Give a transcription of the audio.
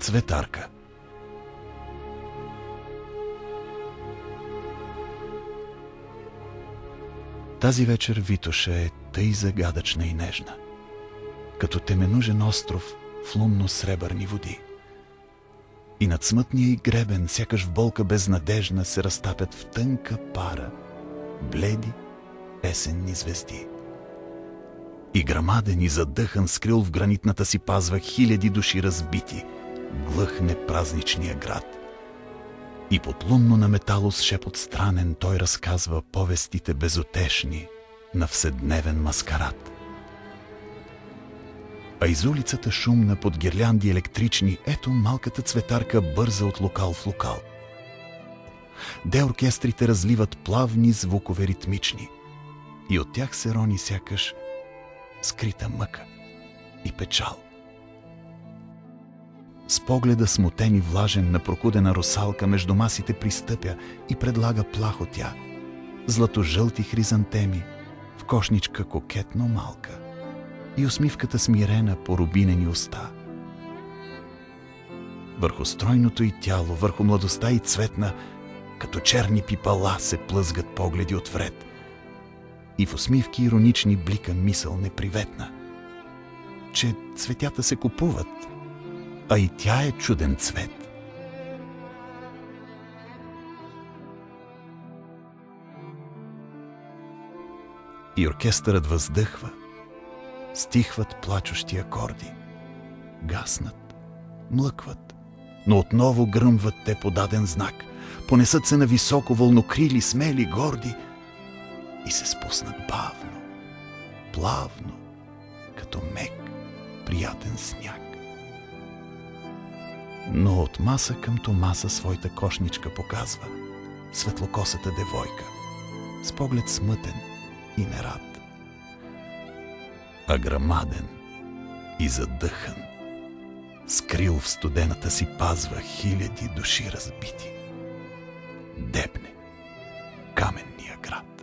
Цветарка. Тази вечер Витоша е тъй загадъчна и нежна, като теменужен остров в лунно-сребърни води. И над смътния й гребен, сякаш в болка безнадежна, се разтапят в тънка пара бледи есенни звезди. И грамаден и задъхан, скрил в гранитната си пазва хиляди души разбити, глъхне празничния град. И под лунно на металос шепот странен той разказва повестите безутешни на вседневен маскарад. А из улицата шумна под гирлянди електрични, ето малката цветарка бърза от локал в локал. Де оркестрите разливат плавни звукове ритмични и от тях се рони сякаш скрита мъка и печал. С погледа смутен и влажен на прокудена русалка между масите пристъпя и предлага плахо тя злато-жълти хризантеми в кошничка кокетно малка и усмивката смирена по рубинени уста. Върху стройното й тяло, върху младостта й цветна, като черни пипала се плъзгат погледи отвред и в усмивки иронични блика мисъл неприветна, че цветята се купуват, а и тя е чуден цвет. И оркестърът въздъхва, стихват плачущи акорди, гаснат, млъкват, но отново гръмват те по даден знак, понесат се на високо вълнокрили, смели, горди и се спуснат бавно, плавно, като мек, приятен сняг. Но от маса към маса своята кошничка показва светлокосата девойка, с поглед смътен и нерад. А грамаден и задъхан, скрил в студената си пазва хиляди души разбити, дебне каменния град.